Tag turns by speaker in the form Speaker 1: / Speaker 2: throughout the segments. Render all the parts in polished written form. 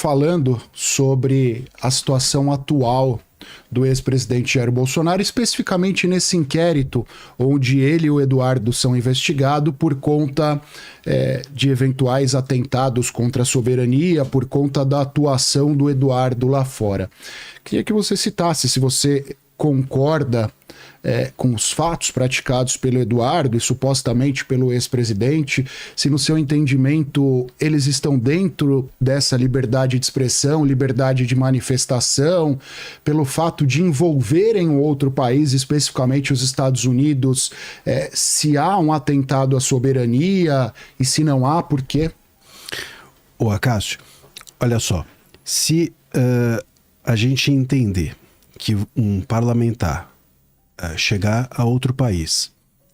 Speaker 1: falando sobre a situação atual do ex-presidente Jair Bolsonaro, especificamente nesse inquérito onde ele e o Eduardo são investigados por conta de eventuais atentados contra a soberania, por conta da atuação do Eduardo lá fora. Queria que você citasse se você concorda com os fatos praticados pelo Eduardo e supostamente pelo ex-presidente, se no seu entendimento eles estão dentro dessa liberdade de expressão, liberdade de manifestação, pelo fato de envolverem um outro país, especificamente os Estados Unidos, se há um atentado à soberania e se não há, por quê?
Speaker 2: Ô Acácio, olha só, se a gente entender que um parlamentar chegar a outro país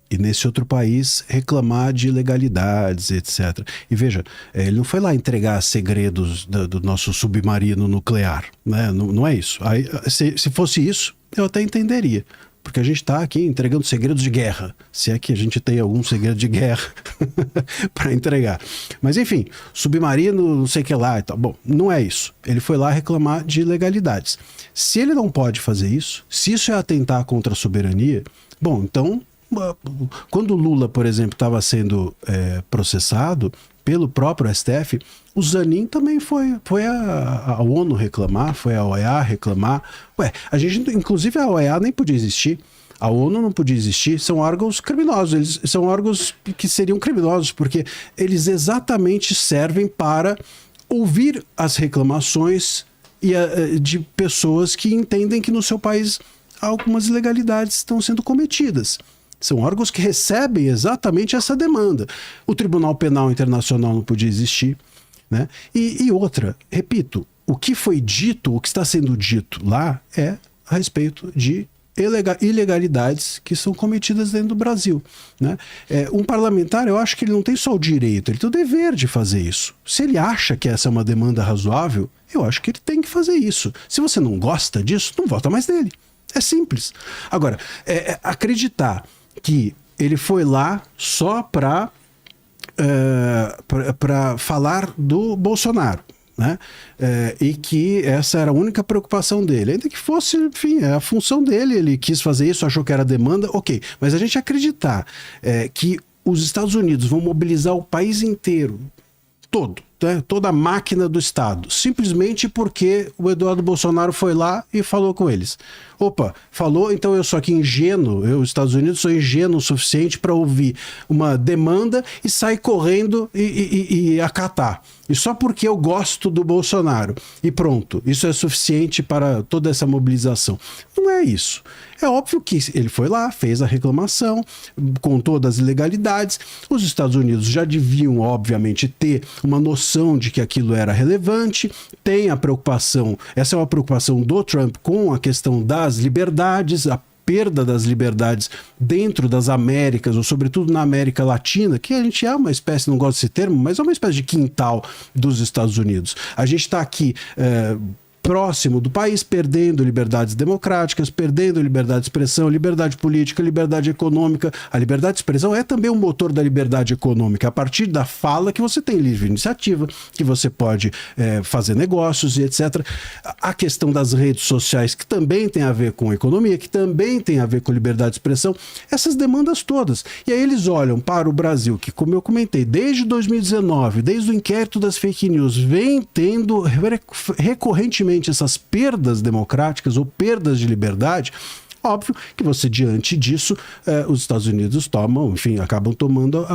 Speaker 2: e nesse outro país reclamar de ilegalidades, etc. E veja, ele não foi lá entregar segredos do nosso submarino nuclear, né? Não é isso. Aí, se fosse isso, eu até entenderia. Porque a gente está aqui entregando segredos de guerra, se é que a gente tem algum segredo de guerra para entregar. Mas enfim, submarino, não sei o que lá e tal. Bom, não é isso. Ele foi lá reclamar de ilegalidades. Se ele não pode fazer isso, se isso é atentar contra a soberania, bom, então, quando o Lula, por exemplo, estava sendo processado pelo próprio STF, o Zanin também foi a ONU reclamar, foi a OEA reclamar. Inclusive a OEA nem podia existir, a ONU não podia existir, são órgãos criminosos, eles são órgãos que seriam criminosos, porque eles exatamente servem para ouvir as reclamações de pessoas que entendem que no seu país algumas ilegalidades estão sendo cometidas. São órgãos que recebem exatamente essa demanda. O Tribunal Penal Internacional não podia existir, né? E outra, repito, o que foi dito, o que está sendo dito lá é a respeito de ilegalidades que são cometidas dentro do Brasil, né? Um parlamentar, eu acho que ele não tem só o direito, ele tem o dever de fazer isso. Se ele acha que essa é uma demanda razoável, eu acho que ele tem que fazer isso. Se você não gosta disso, não vota mais nele. É simples. Agora, acreditar que ele foi lá só para falar do Bolsonaro, né? E que essa era a única preocupação dele, ainda que fosse, enfim, a função dele, ele quis fazer isso, achou que era demanda, ok, mas a gente acreditar que os Estados Unidos vão mobilizar o país inteiro, todo, né? Toda a máquina do Estado, simplesmente porque o Eduardo Bolsonaro foi lá e falou com eles. Opa, falou, então eu sou aqui ingênuo, os Estados Unidos sou ingênuo o suficiente para ouvir uma demanda e sair correndo e acatar. E só porque eu gosto do Bolsonaro. E pronto, isso é suficiente para toda essa mobilização. Não é isso. É óbvio que ele foi lá, fez a reclamação, contou das ilegalidades. Os Estados Unidos já deviam, obviamente, ter uma noção de que aquilo era relevante. Tem a preocupação, essa é uma preocupação do Trump com a questão das liberdades, a perda das liberdades dentro das Américas, ou sobretudo na América Latina, que a gente é uma espécie, não gosto desse termo, mas é uma espécie de quintal dos Estados Unidos. A gente está aqui próximo do país, perdendo liberdades democráticas, perdendo liberdade de expressão, liberdade política, liberdade econômica. A liberdade de expressão é também um motor da liberdade econômica, a partir da fala que você tem livre iniciativa, que você pode fazer negócios e etc. A questão das redes sociais, que também tem a ver com economia, que também tem a ver com liberdade de expressão, essas demandas todas. E aí eles olham para o Brasil, que, como eu comentei, desde 2019, desde o inquérito das fake news, vem tendo recorrentemente essas perdas democráticas ou perdas de liberdade. Óbvio que você, diante disso, os Estados Unidos tomam, enfim, acabam tomando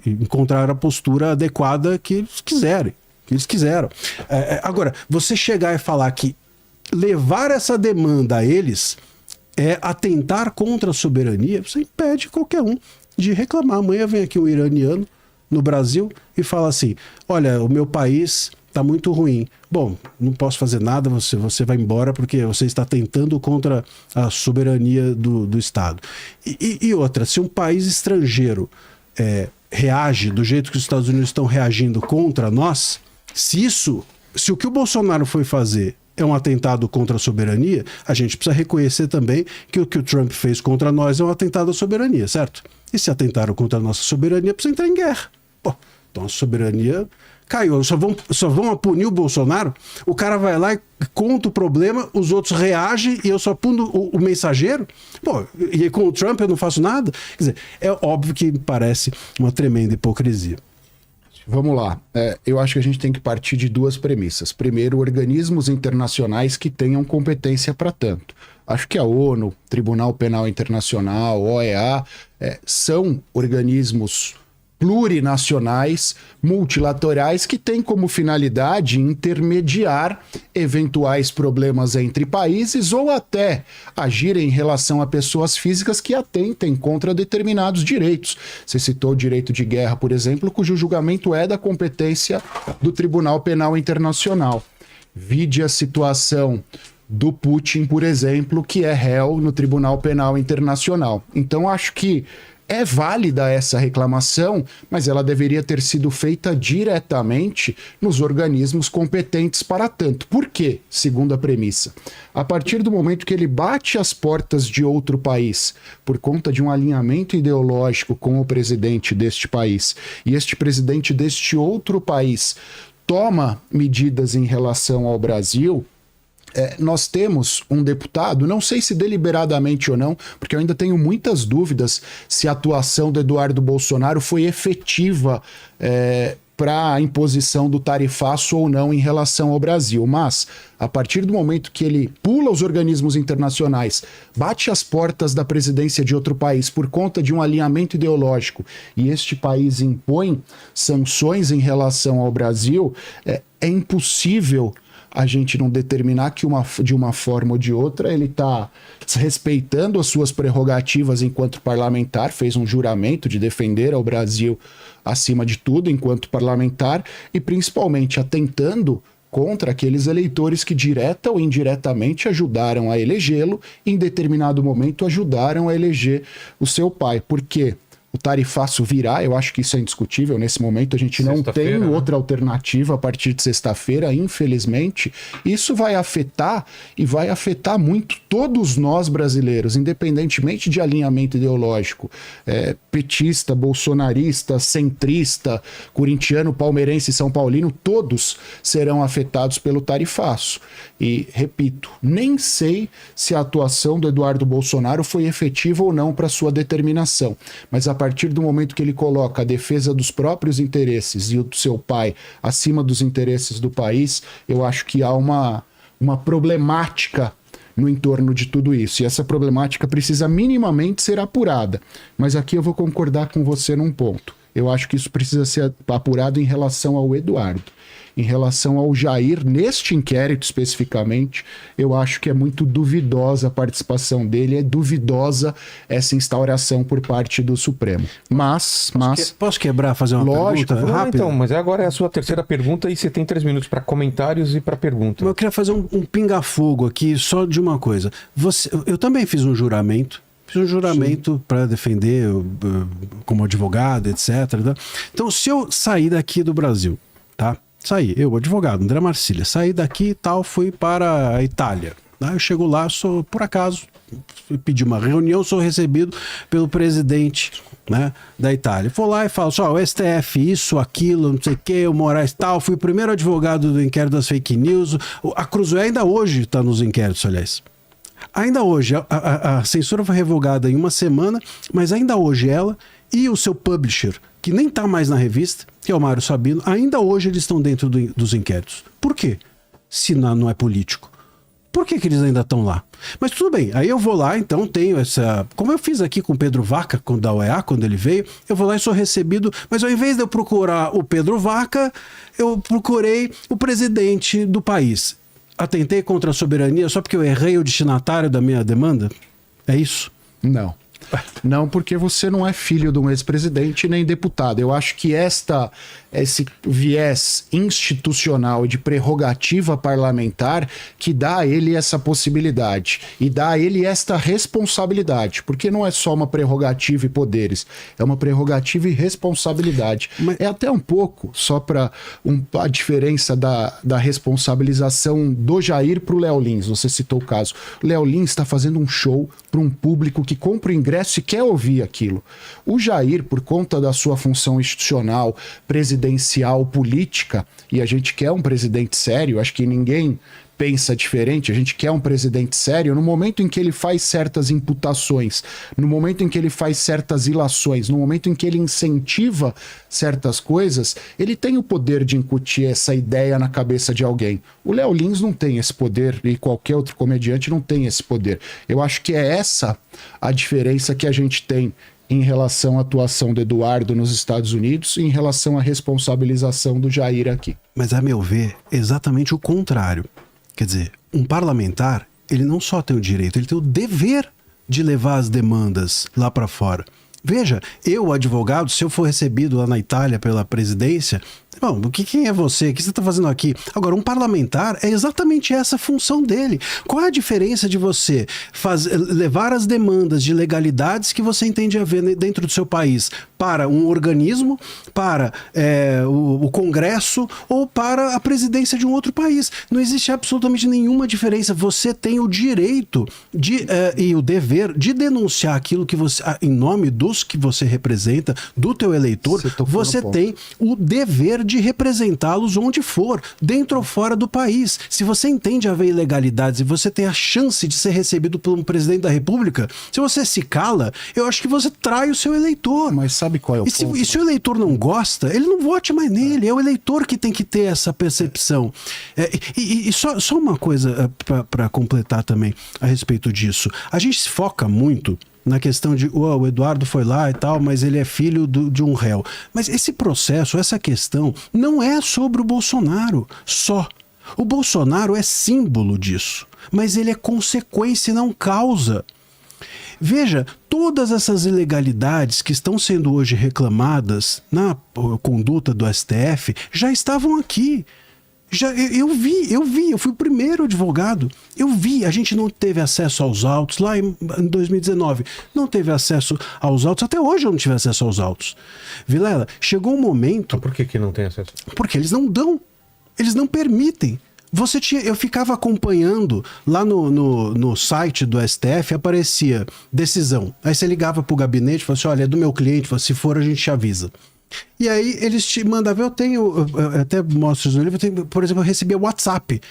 Speaker 2: encontrar a postura adequada que eles quiserem, que eles quiseram. Agora, você chegar e falar que levar essa demanda a eles é atentar contra a soberania, você impede qualquer um de reclamar. Amanhã vem aqui um iraniano no Brasil e fala assim: olha, o meu país está muito ruim. Bom, não posso fazer nada, você vai embora porque você está tentando contra a soberania do Estado. E outra, se um país estrangeiro reage do jeito que os Estados Unidos estão reagindo contra nós, se o que o Bolsonaro foi fazer é um atentado contra a soberania, a gente precisa reconhecer também que o que o Trump fez contra nós é um atentado à soberania, certo? E se atentaram contra a nossa soberania, precisa entrar em guerra. Pô, Então a soberania caiu. Só vão punir o Bolsonaro? O cara vai lá e conta o problema, os outros reagem e eu só puno o mensageiro? Pô, e com o Trump eu não faço nada? Quer dizer, é óbvio que parece uma tremenda hipocrisia.
Speaker 1: Vamos lá. Eu acho que a gente tem que partir de duas premissas. Primeiro, organismos internacionais que tenham competência para tanto. Acho que a ONU, Tribunal Penal Internacional, OEA, são organismos plurinacionais, multilaterais, que têm como finalidade intermediar eventuais problemas entre países ou até agir em relação a pessoas físicas que atentem contra determinados direitos. Você citou o direito de guerra, por exemplo, cujo julgamento é da competência do Tribunal Penal Internacional. Vide a situação do Putin, por exemplo, que é réu no Tribunal Penal Internacional. Então, acho que é válida essa reclamação, mas ela deveria ter sido feita diretamente nos organismos competentes para tanto. Por quê? Segunda premissa. A partir do momento que ele bate as portas de outro país por conta de um alinhamento ideológico com o presidente deste país, e este presidente deste outro país toma medidas em relação ao Brasil, nós temos um deputado, não sei se deliberadamente ou não, porque eu ainda tenho muitas dúvidas se a atuação do Eduardo Bolsonaro foi efetiva para a imposição do tarifaço ou não em relação ao Brasil. Mas, a partir do momento que ele pula os organismos internacionais, bate as portas da presidência de outro país por conta de um alinhamento ideológico e este país impõe sanções em relação ao Brasil, é impossível a gente não determinar que de uma forma ou de outra ele está desrespeitando as suas prerrogativas enquanto parlamentar, fez um juramento de defender ao Brasil acima de tudo enquanto parlamentar e principalmente atentando contra aqueles eleitores que direta ou indiretamente ajudaram a elegê-lo e em determinado momento ajudaram a eleger o seu pai. Por quê? O tarifaço virá, eu acho que isso é indiscutível. Nesse momento a gente não tem outra alternativa a partir de sexta-feira, infelizmente. Isso vai afetar e vai afetar muito todos nós brasileiros, independentemente de alinhamento ideológico. Petista, bolsonarista, centrista, corintiano, palmeirense, são paulino, todos serão afetados pelo tarifaço. E, repito, nem sei se a atuação do Eduardo Bolsonaro foi efetiva ou não para sua determinação, mas a partir do momento que ele coloca a defesa dos próprios interesses e o do seu pai acima dos interesses do país, eu acho que há uma problemática no entorno de tudo isso. E essa problemática precisa minimamente ser apurada. Mas aqui eu vou concordar com você num ponto. Eu acho que isso precisa ser apurado em relação ao Eduardo. Em relação ao Jair, neste inquérito especificamente, eu acho que é muito duvidosa a participação dele, é duvidosa essa instauração por parte do Supremo. Mas...
Speaker 2: Posso quebrar, fazer uma pergunta rápida?
Speaker 3: Então, mas agora é a sua terceira pergunta e você tem 3 minutos para comentários e para pergunta.
Speaker 2: Eu queria fazer um pinga-fogo aqui só de uma coisa. Eu também fiz um juramento. Fiz um juramento para defender como advogado, etc. Então, se eu sair daqui do Brasil, tá? Saí, eu, advogado, André Marcília, saí daqui e tal, fui para a Itália. Eu chego lá, por acaso, pedi uma reunião, sou recebido pelo presidente, né, da Itália. Vou lá e falo, o STF, isso, aquilo, não sei o que, o Moraes tal, fui o primeiro advogado do inquérito das fake news. A Cruzoé ainda hoje está nos inquéritos, aliás. Ainda hoje, a censura foi revogada em uma semana, mas ainda hoje ela e o seu publisher, que nem está mais na revista, que é o Mário Sabino, ainda hoje eles estão dentro dos inquéritos. Por quê? Se não é político. Por que eles ainda estão lá? Mas tudo bem, aí eu vou lá, então tenho essa... Como eu fiz aqui com o Pedro Vaca, da OEA, quando ele veio, eu vou lá e sou recebido, mas ao invés de eu procurar o Pedro Vaca, eu procurei o presidente do país. Atentei contra a soberania só porque eu errei o destinatário da minha demanda? É isso?
Speaker 1: Não. Não, porque você não é filho de um ex-presidente nem deputado. Eu acho que esse viés institucional de prerrogativa parlamentar que dá a ele essa possibilidade e dá a ele esta responsabilidade, porque não é só uma prerrogativa e poderes, é uma prerrogativa e responsabilidade. É até um pouco, só para a diferença da responsabilização do Jair para o Léo Lins. Você citou o caso. O Léo Lins está fazendo um show para um público que compra o ingresso Congresso e quer ouvir aquilo. O Jair, por conta da sua função institucional, presidencial, política, e a gente quer um presidente sério, acho que ninguém pensa diferente, a gente quer um presidente sério, no momento em que ele faz certas imputações, no momento em que ele faz certas ilações, no momento em que ele incentiva certas coisas, ele tem o poder de incutir essa ideia na cabeça de alguém. O Léo Lins não tem esse poder e qualquer outro comediante não tem esse poder. Eu acho que é essa a diferença que a gente tem em relação à atuação do Eduardo nos Estados Unidos e em relação à responsabilização do Jair aqui.
Speaker 2: Mas, a meu ver, exatamente o contrário. Quer dizer, um parlamentar, ele não só tem o direito, ele tem o dever de levar as demandas lá para fora. Veja, eu, advogado, se eu for recebido lá na Itália pela presidência, bom, quem é você? O que você está fazendo aqui? Agora, um parlamentar é exatamente essa a função dele. Qual é a diferença de você levar as demandas de legalidades que você entende haver dentro do seu país para um organismo, para o Congresso ou para a presidência de um outro país? Não existe absolutamente nenhuma diferença. Você tem o direito e o dever de denunciar aquilo que você, em nome dos que você representa, do teu eleitor, você tem o dever de representá-los onde for, dentro ou fora do país. Se você entende haver ilegalidades e você tem a chance de ser recebido por um presidente da República, se você se cala, eu acho que você trai o seu eleitor.
Speaker 1: Mas sabe qual é o ponto?
Speaker 2: E se o eleitor não gosta, ele não vote mais nele. É o eleitor que tem que ter essa percepção. E só uma coisa para completar também a respeito disso. A gente se foca muito na questão de o Eduardo foi lá e tal, mas ele é filho de um réu. Mas esse processo, essa questão, não é sobre o Bolsonaro só. O Bolsonaro é símbolo disso, mas ele é consequência e não causa. Veja, todas essas ilegalidades que estão sendo hoje reclamadas na conduta do STF já estavam aqui. Eu fui o primeiro advogado. Eu vi, a gente não teve acesso aos autos lá em 2019. Não teve acesso aos autos, até hoje eu não tive acesso aos autos. Vilela, chegou um momento...
Speaker 3: Então por que não tem acesso?
Speaker 2: Porque eles não dão, eles não permitem. Eu ficava acompanhando lá no site do STF, aparecia decisão. Aí você ligava pro gabinete e falava assim, olha, é do meu cliente, se for a gente te avisa. E aí eles te mandavam, eu até mostro no livro, por exemplo, eu recebia WhatsApp.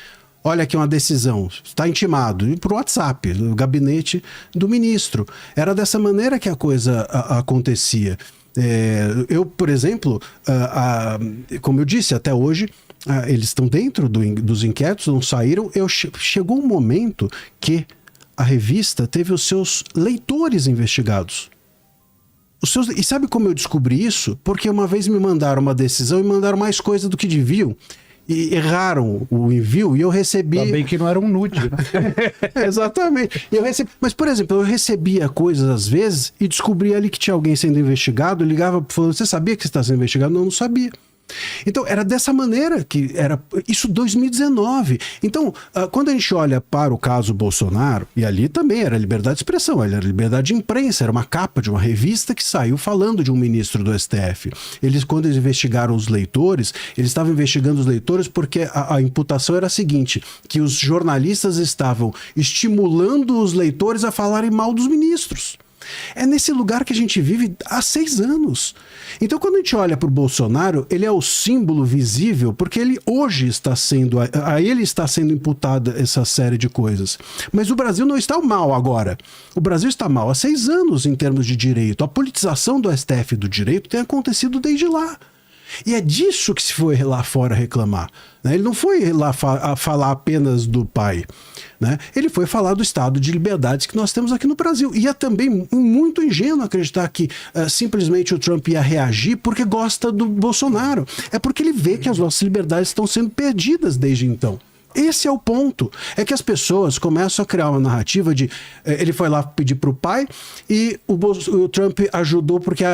Speaker 2: Olha aqui uma decisão, está intimado. E por WhatsApp, o gabinete do ministro. Era dessa maneira que a coisa acontecia. Eu, por exemplo, como eu disse, até hoje, eles estão dentro dos inquéritos, não saíram. Chegou um momento que a revista teve os seus leitores investigados. E sabe como eu descobri isso? Porque uma vez me mandaram uma decisão e mandaram mais coisa do que deviam. E erraram o envio e eu recebi...
Speaker 1: Ainda bem que não era um nude, né?
Speaker 2: Exatamente. Mas, por exemplo, eu recebia coisas às vezes e descobria ali que tinha alguém sendo investigado, ligava falando, você sabia que você está sendo investigado? Não sabia. Então, era dessa maneira que era isso 2019. Então, quando a gente olha para o caso Bolsonaro, e ali também era liberdade de expressão, era liberdade de imprensa, era uma capa de uma revista que saiu falando de um ministro do STF. Quando eles investigaram os leitores, eles estavam investigando os leitores porque a imputação era a seguinte, que os jornalistas estavam estimulando os leitores a falarem mal dos ministros. É nesse lugar que a gente vive há 6 anos. Então, quando a gente olha para o Bolsonaro, ele é o símbolo visível, porque ele hoje está sendo... A ele está sendo imputada essa série de coisas. Mas o Brasil não está mal agora. O Brasil está mal há 6 anos em termos de direito. A politização do STF do direito tem acontecido desde lá. E é disso que se foi lá fora reclamar. Ele não foi lá falar apenas do pai. Ele foi falar do estado de liberdades que nós temos aqui no Brasil. E é também muito ingênuo acreditar que simplesmente o Trump ia reagir porque gosta do Bolsonaro. É porque ele vê que as nossas liberdades estão sendo perdidas desde então. Esse é o ponto. É que as pessoas começam a criar uma narrativa de ele foi lá pedir pro pai e o Trump ajudou porque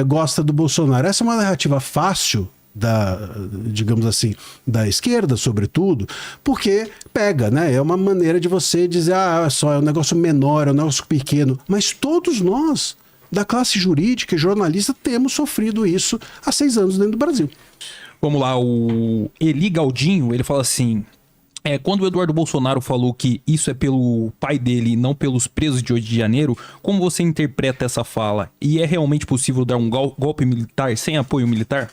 Speaker 2: gosta do Bolsonaro. Essa é uma narrativa fácil digamos assim, da esquerda, sobretudo, porque pega, É uma maneira de você dizer, só é um negócio menor, é um negócio pequeno. Mas todos nós, da classe jurídica e jornalista, temos sofrido isso há 6 anos dentro do Brasil.
Speaker 4: Vamos lá, o Eli Galdinho, ele fala assim... Quando o Eduardo Bolsonaro falou que isso é pelo pai dele e não pelos presos de 8 de janeiro, como você interpreta essa fala? E é realmente possível dar um golpe militar sem apoio militar?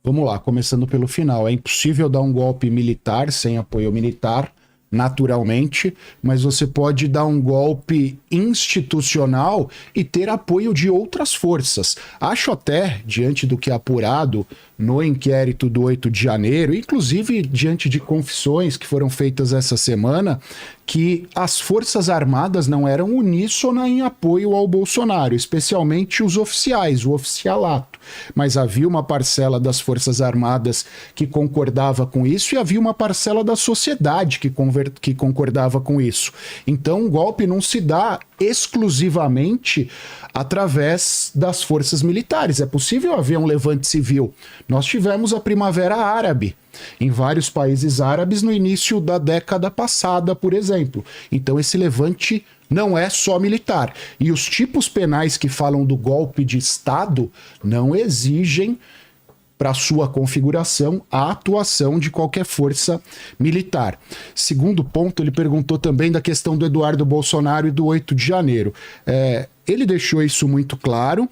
Speaker 1: Vamos lá, começando pelo final. É impossível dar um golpe militar sem apoio militar, naturalmente, mas você pode dar um golpe institucional e ter apoio de outras forças. Acho até, diante do que é apurado no inquérito do 8 de janeiro, inclusive diante de confissões que foram feitas essa semana, que as Forças Armadas não eram uníssona em apoio ao Bolsonaro, especialmente os oficiais, o oficialato. Mas havia uma parcela das Forças Armadas que concordava com isso e havia uma parcela da sociedade que concordava com isso. Então, o golpe não se dá exclusivamente através das forças militares. É possível haver um levante civil. Nós tivemos a Primavera Árabe em vários países árabes no início da década passada, por exemplo. Então esse levante não é só militar. E os tipos penais que falam do golpe de Estado não exigem, para sua configuração, a atuação de qualquer força militar. Segundo ponto, ele perguntou também da questão do Eduardo Bolsonaro e do 8 de janeiro. Ele deixou isso muito claro,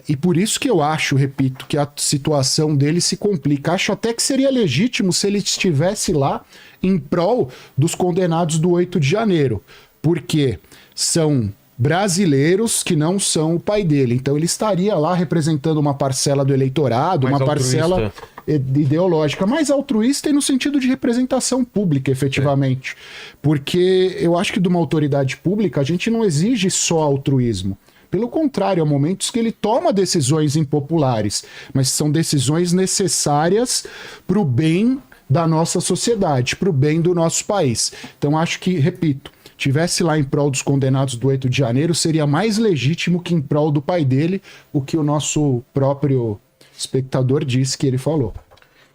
Speaker 1: e por isso que eu acho, repito, que a situação dele se complica. Acho até que seria legítimo se ele estivesse lá em prol dos condenados do 8 de janeiro, porque são brasileiros que não são o pai dele. Então ele estaria lá representando uma parcela do eleitorado,
Speaker 3: mais
Speaker 1: uma parcela ideológica, mais altruísta e no sentido de representação pública, efetivamente. Porque eu acho que de uma autoridade pública a gente não exige só altruísmo. Pelo contrário, há momentos que ele toma decisões impopulares, mas são decisões necessárias para o bem da nossa sociedade, para o bem do nosso país. Então acho que, repito, tivesse lá em prol dos condenados do 8 de janeiro, seria mais legítimo que em prol do pai dele, o que o nosso próprio espectador disse que ele falou.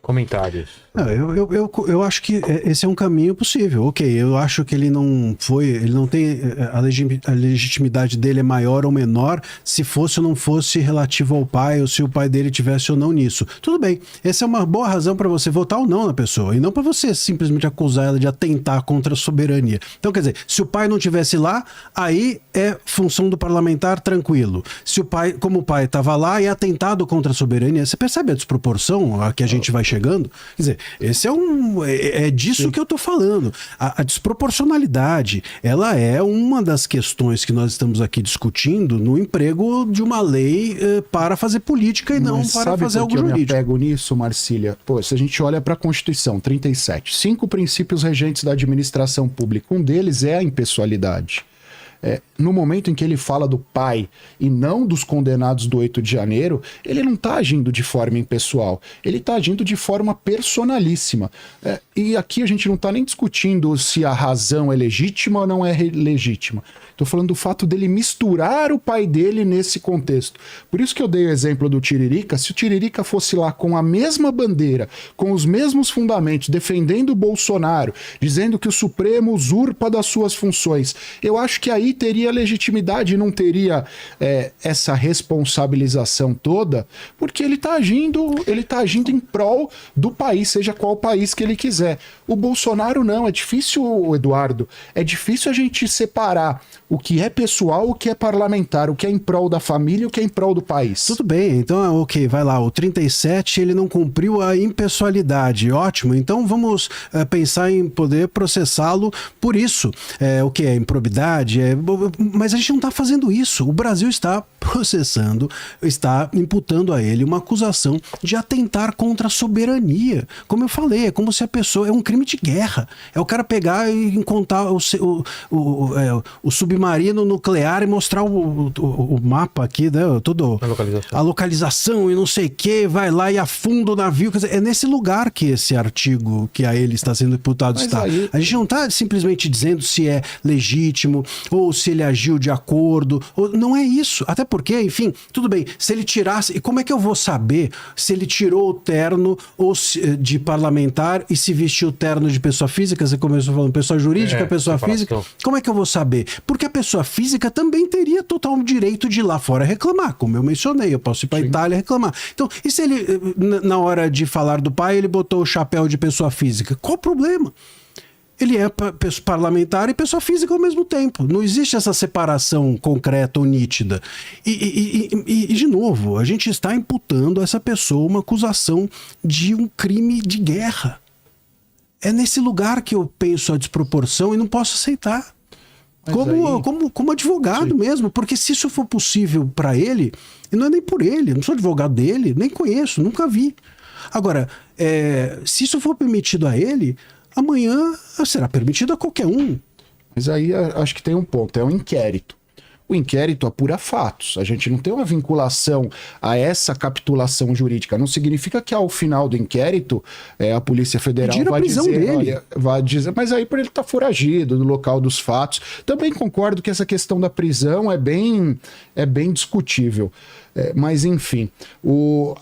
Speaker 3: Comentários.
Speaker 2: Eu acho que esse é um caminho possível. Ok, eu acho que ele não tem, a legitimidade dele é maior ou menor se fosse ou não fosse relativo ao pai, ou se o pai dele tivesse ou não nisso. Tudo bem, essa é uma boa razão para você votar ou não na pessoa, e não para você simplesmente acusar ela de atentar contra a soberania. Então, quer dizer, se o pai não tivesse lá, aí é função do parlamentar, tranquilo. Se o pai, como o pai estava lá e é atentado contra a soberania, você percebe a desproporção a que a gente vai chegando? Quer dizer, esse é disso Sim. que eu tô falando. A desproporcionalidade, ela é uma das questões que nós estamos aqui discutindo no emprego de uma lei para fazer política e não para fazer algo jurídico.
Speaker 1: Eu me apego nisso, Marcília? Pô, se a gente olha para a Constituição 37, 5 princípios regentes da administração pública, um deles é a impessoalidade. No momento em que ele fala do pai e não dos condenados do 8 de janeiro, ele não está agindo de forma impessoal, ele está agindo de forma personalíssima. E aqui a gente não está nem discutindo se a razão é legítima ou não é legítima. Estou falando do fato dele misturar o pai dele nesse contexto. Por isso que eu dei o exemplo do Tiririca. Se o Tiririca fosse lá com a mesma bandeira, com os mesmos fundamentos, defendendo o Bolsonaro, dizendo que o Supremo usurpa das suas funções, eu acho que aí teria legitimidade e não teria essa responsabilização toda, porque ele está agindo em prol do país, seja qual país que ele quiser. O Bolsonaro não, é difícil, Eduardo, é difícil a gente separar o que é pessoal, o que é parlamentar, o que é em prol da família e o que é em prol do país.
Speaker 2: Tudo bem, então ok, vai lá, o 37 ele não cumpriu a impessoalidade, ótimo, então vamos pensar em poder processá-lo por isso. O que é improbidade, mas a gente não está fazendo isso. O Brasil está processando, está imputando a ele uma acusação de atentar contra a soberania. Como eu falei, é como se a pessoa... É um crime de guerra. É o cara pegar e encontrar o submarino nuclear e mostrar o mapa aqui, né? A localização e não sei o que, vai lá e afunda o navio. Quer dizer, é nesse lugar que esse artigo que a ele está sendo imputado está. A gente não está simplesmente dizendo se é legítimo ou ou se ele agiu de acordo. Não é isso. Até porque, enfim, tudo bem, se ele tirasse... E como é que eu vou saber se ele tirou o terno de parlamentar e se vestiu o terno de pessoa física? Você começou falando pessoa jurídica, pessoa física. Como é que eu vou saber? Porque a pessoa física também teria total direito de ir lá fora reclamar, como eu mencionei. Eu posso ir para a Itália reclamar. Então, e se ele, na hora de falar do pai, ele botou o chapéu de pessoa física? Qual o problema? Ele é parlamentar e pessoa física ao mesmo tempo. Não existe essa separação concreta ou nítida. E, de novo, a gente está imputando a essa pessoa uma acusação de um crime de guerra. É nesse lugar que eu penso a desproporção e não posso aceitar. Como advogado mesmo, porque se isso for possível para ele, e não é nem por ele, eu não sou advogado dele, nem conheço, nunca vi. Agora, se isso for permitido a ele, amanhã será permitido a qualquer um.
Speaker 1: Mas aí acho que tem um ponto, é um inquérito. O inquérito apura fatos. A gente não tem uma vinculação a essa capitulação jurídica. Não significa que ao final do inquérito a Polícia Federal vai dizer, olha, vai dizer, mas aí por ele estar foragido no local dos fatos. Também concordo que essa questão da prisão é bem discutível. Mas, enfim,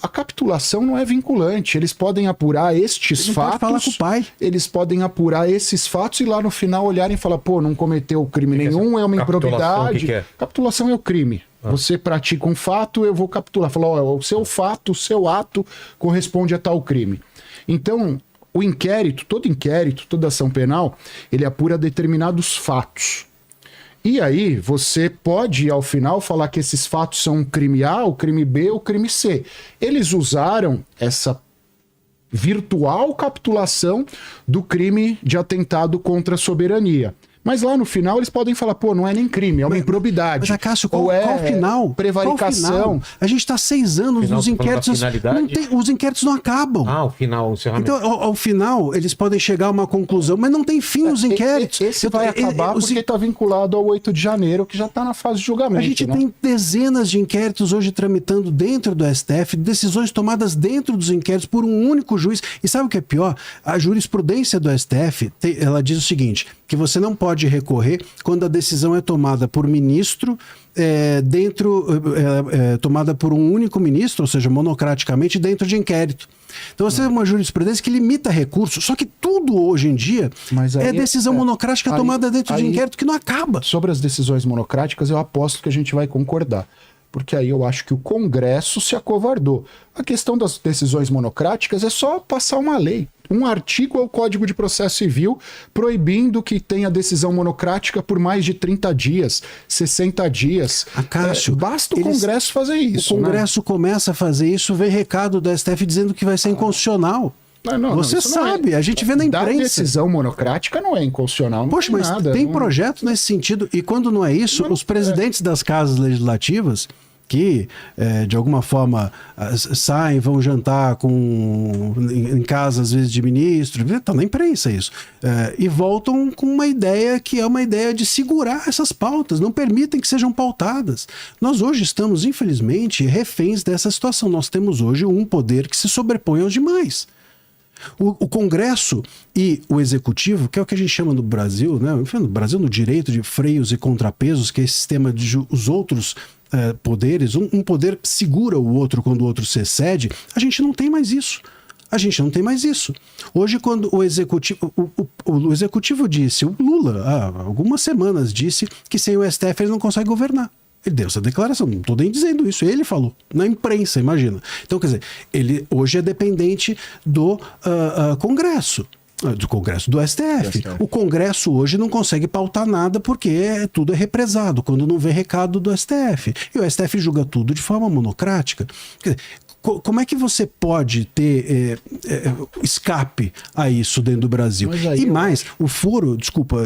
Speaker 1: a capitulação não é vinculante. Eles podem apurar estes fatos.
Speaker 2: Pode falar com o pai.
Speaker 1: Eles podem apurar esses fatos e lá no final olharem e falar, pô, não cometeu crime nenhum, é uma improbidade. Capitulação é o crime. Você pratica um fato, eu vou capitular. Falar, ó, o seu fato, o seu ato corresponde a tal crime. Então, o inquérito, toda ação penal, ele apura determinados fatos. E aí, você pode, ao final, falar que esses fatos são o crime A, o crime B, o crime C. Eles usaram essa virtual capitulação do crime de atentado contra a soberania. Mas lá no final eles podem falar, pô, não é nem crime, é uma improbidade.
Speaker 2: Mas, Cássio, qual final?
Speaker 1: Prevaricação.
Speaker 2: Qual final? A gente está 6 anos nos inquéritos. Os inquéritos não acabam.
Speaker 3: O final, o encerramento.
Speaker 2: Então, ao final, eles podem chegar a uma conclusão, mas não tem fim os inquéritos.
Speaker 1: Esse vai acabar porque está vinculado ao 8 de janeiro, que já está na fase de julgamento.
Speaker 2: A gente tem dezenas de inquéritos hoje tramitando dentro do STF, decisões tomadas dentro dos inquéritos por um único juiz. E sabe o que é pior? A jurisprudência do STF, ela diz o seguinte, que você não pode recorrer quando a decisão é tomada por ministro, tomada por um único ministro, ou seja, monocraticamente, dentro de inquérito. Então você tem uma jurisprudência que limita recurso, só que tudo hoje em dia decisão monocrática tomada dentro de inquérito que não acaba.
Speaker 1: Sobre as decisões monocráticas, eu aposto que a gente vai concordar. Porque aí eu acho que o Congresso se acovardou. A questão das decisões monocráticas é só passar uma lei. Um artigo ao Código de Processo Civil proibindo que tenha decisão monocrática por mais de 30 dias, 60 dias.
Speaker 2: Cássio,
Speaker 1: basta o Congresso fazer isso.
Speaker 2: O Congresso começa a fazer isso, vem recado do STF dizendo que vai ser inconstitucional. Você sabe, a gente vê na imprensa.
Speaker 1: A decisão monocrática não é inconstitucional.
Speaker 2: Poxa, mas tem projeto nesse sentido. E quando não é isso, os presidentes das casas legislativas, que de alguma forma saem, vão jantar em casa, às vezes, de ministros, está na imprensa isso, e voltam com uma ideia que é uma ideia de segurar essas pautas, não permitem que sejam pautadas. Nós hoje estamos, infelizmente, reféns dessa situação. Nós temos hoje um poder que se sobrepõe aos demais. O Congresso e o Executivo, que é o que a gente chama no Brasil, né? No Brasil, no direito de freios e contrapesos, que é esse sistema de os outros poderes, um poder segura o outro quando o outro se excede, a gente não tem mais isso. Hoje, quando o Executivo disse, o Lula, há algumas semanas, disse que sem o STF ele não consegue governar. Ele deu essa declaração, não estou nem dizendo isso, ele falou, na imprensa, imagina. Então, quer dizer, ele hoje é dependente do Congresso. Do STF. O Congresso hoje não consegue pautar nada porque tudo é represado, quando não vem recado do STF. E o STF julga tudo de forma monocrática. Quer dizer, como é que você pode ter escape a isso dentro do Brasil? E mais, o foro, desculpa,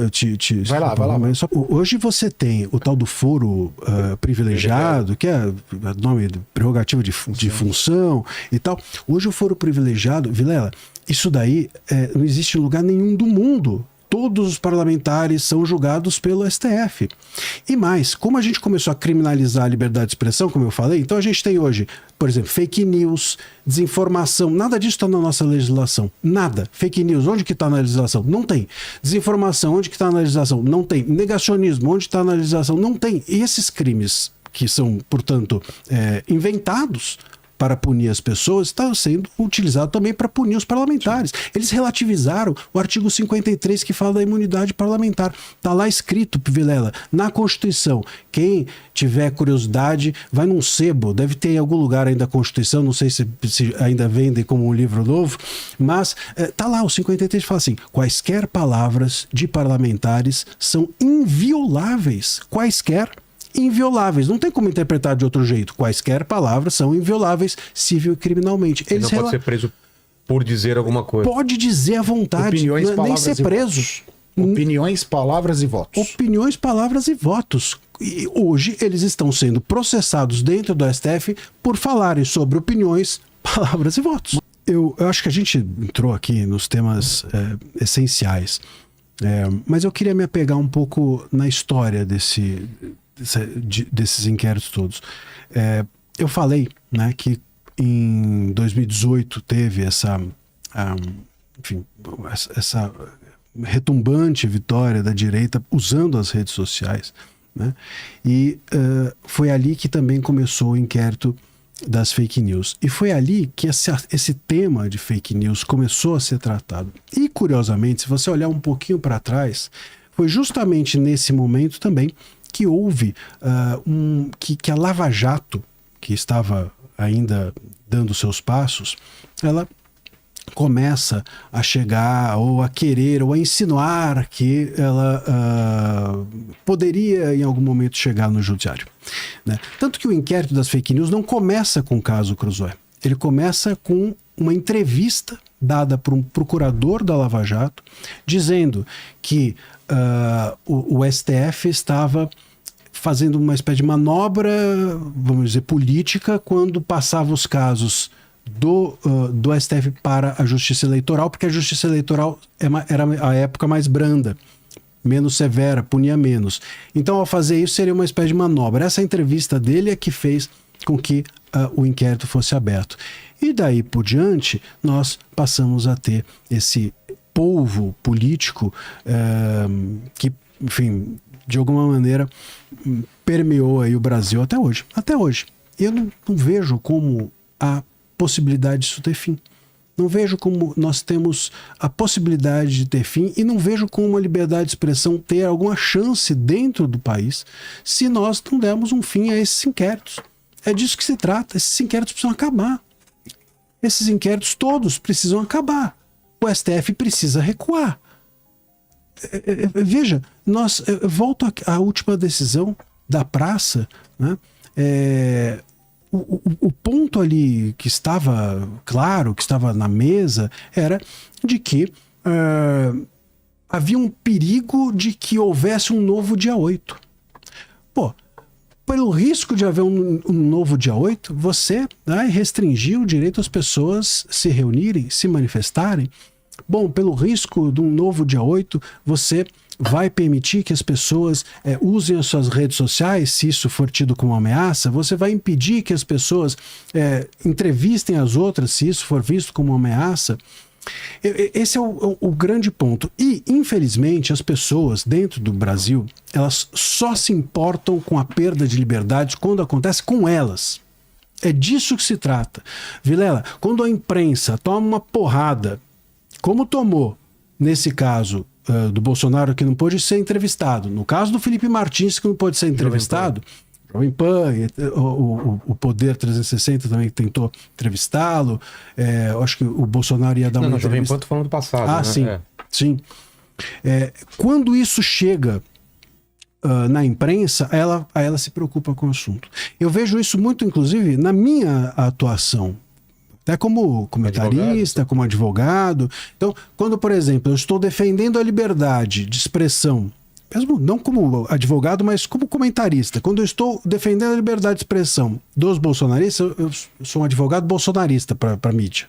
Speaker 1: vai lá.
Speaker 2: Mas hoje você tem o tal do foro privilegiado, que é nome prerrogativo de função e tal. Hoje o foro privilegiado, Vilela, isso daí não existe em lugar nenhum do mundo. todos os parlamentares são julgados pelo STF. E mais, como a gente começou a criminalizar a liberdade de expressão, como eu falei, então a gente tem hoje, por exemplo, fake news, desinformação, nada disso está na nossa legislação. Nada. Fake news, onde que está na legislação? Não tem. Desinformação, onde que está na legislação? Não tem. Negacionismo, onde está na legislação? Não tem. E esses crimes que são, portanto, inventados para punir as pessoas, está sendo utilizado também para punir os parlamentares. Eles relativizaram o artigo 53 que fala da imunidade parlamentar. Está lá escrito, Vilela, na Constituição. Quem tiver curiosidade, vai num sebo, deve ter em algum lugar ainda a Constituição, não sei se ainda vendem como um livro novo, mas está lá, o 53 fala assim, quaisquer palavras de parlamentares são invioláveis. Quaisquer invioláveis. Não tem como interpretar de outro jeito. Quaisquer palavras são invioláveis civil e criminalmente.
Speaker 3: Ele não pode ser preso por dizer alguma coisa.
Speaker 2: Pode dizer à vontade,
Speaker 1: Opiniões,
Speaker 2: nem ser preso.
Speaker 1: Opiniões, palavras e votos.
Speaker 2: Opiniões, palavras e votos. E hoje eles estão sendo processados dentro do STF por falarem sobre opiniões, palavras e votos. Eu acho que a gente entrou aqui nos temas essenciais, mas eu queria me apegar um pouco na história desses inquéritos todos. Eu falei, né, que em 2018 teve essa retumbante vitória da direita usando as redes sociais, né? E foi ali que também começou o inquérito das fake news. E foi ali que esse tema de fake news começou a ser tratado. E, curiosamente, se você olhar um pouquinho para trás, foi justamente nesse momento também que houve que a Lava Jato, que estava ainda dando seus passos, ela começa a chegar ou a querer ou a insinuar que ela poderia em algum momento chegar no judiciário, né? Tanto que o inquérito das fake news não começa com o caso Cruzoé. Ele começa com uma entrevista dada por um procurador da Lava Jato dizendo que o STF estava fazendo uma espécie de manobra, vamos dizer, política, quando passava os casos do STF para a Justiça Eleitoral, porque a Justiça Eleitoral era a época mais branda, menos severa, punia menos. Então, ao fazer isso, seria uma espécie de manobra. Essa entrevista dele é que fez com que o inquérito fosse aberto. E daí por diante, nós passamos a ter esse polvo político que, enfim, de alguma maneira permeou aí o Brasil até hoje. Até hoje. Eu não vejo como a possibilidade disso ter fim. Não vejo como nós temos a possibilidade de ter fim e não vejo como a liberdade de expressão ter alguma chance dentro do país se nós não dermos um fim a esses inquéritos. É disso que se trata. Esses inquéritos precisam acabar. Esses inquéritos todos precisam acabar. O STF precisa recuar. Veja, volto à última decisão da praça, né? O ponto ali que estava claro, que estava na mesa, era de que havia um perigo de que houvesse um novo dia 8. Pô, pelo risco de haver um novo dia 8, você restringiu o direito às pessoas se reunirem, se manifestarem. Bom, pelo risco de um novo dia 8, você vai permitir que as pessoas usem as suas redes sociais, se isso for tido como ameaça, você vai impedir que as pessoas entrevistem as outras, se isso for visto como uma ameaça. Esse é o grande ponto. E, infelizmente, as pessoas dentro do Brasil, elas só se importam com a perda de liberdade quando acontece com elas. É disso que se trata. Vilela, quando a imprensa toma uma porrada, como tomou nesse caso do Bolsonaro, que não pôde ser entrevistado, no caso do Felipe Martins, que não pôde ser entrevistado, Jovem Pan, o Poder 360 também tentou entrevistá-lo, eu acho que o Bolsonaro ia dar uma entrevista.
Speaker 3: Jovem Pan, tô falando do passado.
Speaker 2: Ah, né? Sim. Quando isso chega na imprensa, ela se preocupa com o assunto. Eu vejo isso muito, inclusive, na minha atuação, até como comentarista, como advogado. Então, quando, por exemplo, eu estou defendendo a liberdade de expressão, mesmo não como advogado, mas como comentarista, quando eu estou defendendo a liberdade de expressão dos bolsonaristas, eu sou um advogado bolsonarista para a mídia.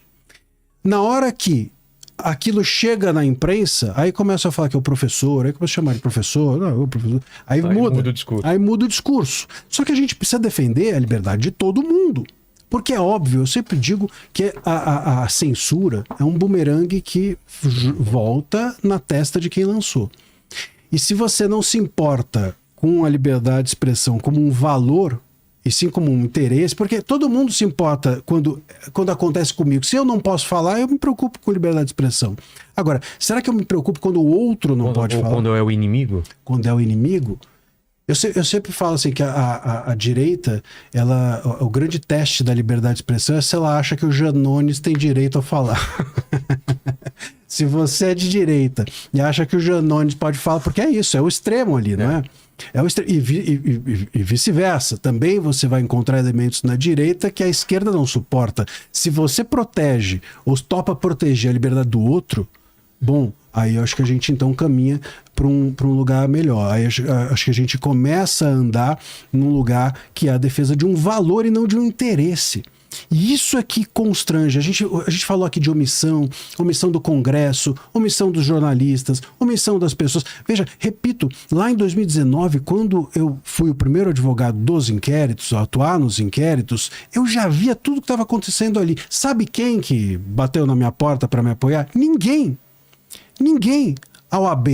Speaker 2: Na hora que aquilo chega na imprensa, aí começa a falar que é o professor, aí começa a chamar de professor, não, o professor, aí muda
Speaker 3: o discurso.
Speaker 2: Aí muda o discurso. Só que a gente precisa defender a liberdade de todo mundo. Porque é óbvio, eu sempre digo que a censura é um bumerangue que volta na testa de quem lançou. E se você não se importa com a liberdade de expressão como um valor, e sim como um interesse, porque todo mundo se importa quando acontece comigo. Se eu não posso falar, eu me preocupo com liberdade de expressão. Agora, será que eu me preocupo quando o outro não pode falar?
Speaker 3: Quando é o inimigo?
Speaker 2: Quando é o inimigo? Eu sempre falo assim que a direita, o grande teste da liberdade de expressão é se ela acha que o Janones tem direito a falar. Se você é de direita e acha que o Janones pode falar, porque é isso, é o extremo ali, não é? É o extremo, e vice-versa. Também você vai encontrar elementos na direita que a esquerda não suporta. Se você protege ou topa proteger a liberdade do outro, bom, aí eu acho que a gente então caminha para um lugar melhor. Aí acho que a gente começa a andar num lugar que é a defesa de um valor e não de um interesse. E isso é que constrange. A gente falou aqui de omissão do Congresso, omissão dos jornalistas, omissão das pessoas. Veja, repito, lá em 2019, quando eu fui o primeiro advogado dos inquéritos, a atuar nos inquéritos, eu já via tudo que estava acontecendo ali. Sabe quem que bateu na minha porta para me apoiar? Ninguém. A OAB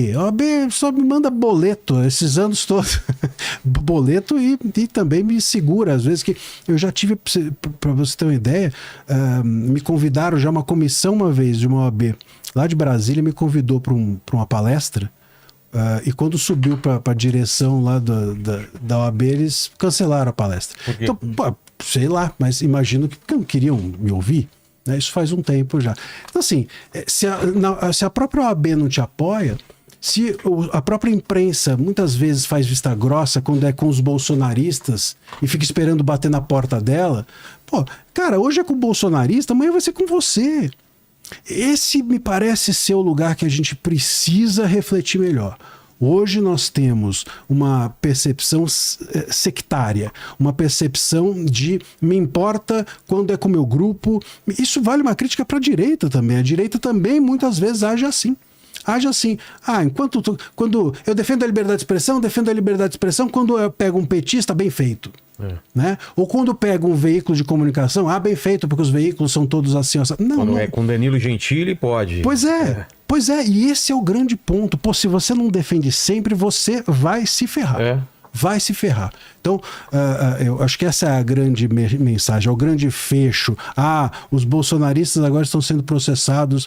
Speaker 2: só me manda boleto esses anos todos. Boleto e também me segura. Às vezes que eu já tive, para você ter uma ideia, me convidaram já uma comissão uma vez de uma OAB lá de Brasília, me convidou para uma palestra e quando subiu para a direção lá da OAB, eles cancelaram a palestra.
Speaker 3: Por quê?
Speaker 2: Então, sei lá, mas imagino que não queriam me ouvir. Isso faz um tempo já. Então, assim, se a própria OAB não te apoia, se a própria imprensa muitas vezes faz vista grossa quando é com os bolsonaristas e fica esperando bater na porta dela, cara, hoje é com o bolsonarista, amanhã vai ser com você. Esse me parece ser o lugar que a gente precisa refletir melhor. Hoje nós temos uma percepção sectária, uma percepção de me importa quando é com o meu grupo. Isso vale uma crítica para a direita também. A direita também muitas vezes age assim. Quando eu defendo a liberdade de expressão, quando eu pego um petista, bem feito. Né? Ou quando eu pego um veículo de comunicação, bem feito, porque os veículos são todos assim. Não.
Speaker 3: É com Danilo Gentili, pode.
Speaker 2: Pois é, e esse é o grande ponto. Se você não defende sempre, você vai se ferrar. Vai se ferrar. Então, eu acho que essa é a grande mensagem, é o grande fecho. Os bolsonaristas agora estão sendo processados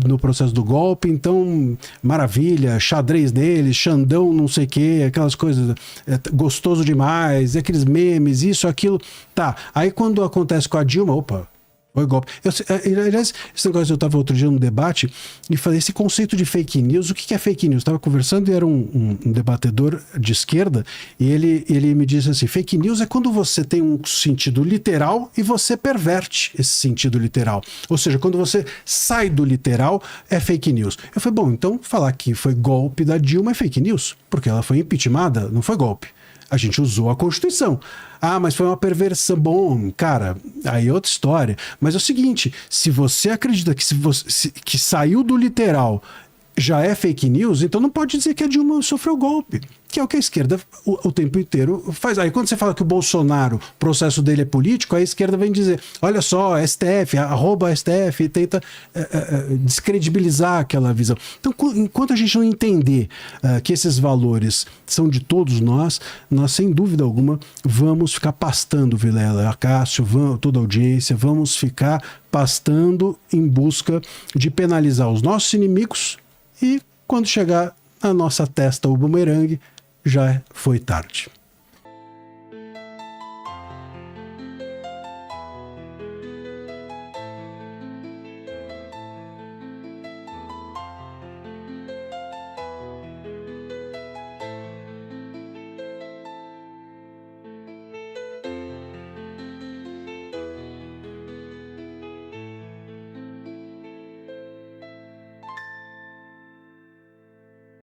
Speaker 2: no processo do golpe, então, maravilha, xadrez deles, Xandão, não sei o quê, aquelas coisas, gostoso demais, aqueles memes, isso, aquilo. Tá, aí quando acontece com a Dilma, foi golpe. Aliás, esse negócio, eu estava outro dia num debate e falei, esse conceito de fake news, o que é fake news? Eu estava conversando e era um debatedor de esquerda e ele me disse assim, fake news é quando você tem um sentido literal e você perverte esse sentido literal. Ou seja, quando você sai do literal, é fake news. Eu falei, bom, então falar que foi golpe da Dilma é fake news, porque ela foi impeachmentada, não foi golpe. A gente usou a Constituição. Mas foi uma perversão. Bom, cara, aí é outra história. Mas é o seguinte, se você acredita que saiu do literal já é fake news, então não pode dizer que a Dilma sofreu golpe, que é o que a esquerda o tempo inteiro faz. Aí quando você fala que o Bolsonaro, o processo dele é político, a esquerda vem dizer, olha só, STF, @STF, e tenta descredibilizar aquela visão. Então, enquanto a gente não entender que esses valores são de todos nós sem dúvida alguma, vamos ficar pastando, Vilela, Acácio, toda a audiência, vamos ficar pastando em busca de penalizar os nossos inimigos e quando chegar na nossa testa o bumerangue, já foi tarde.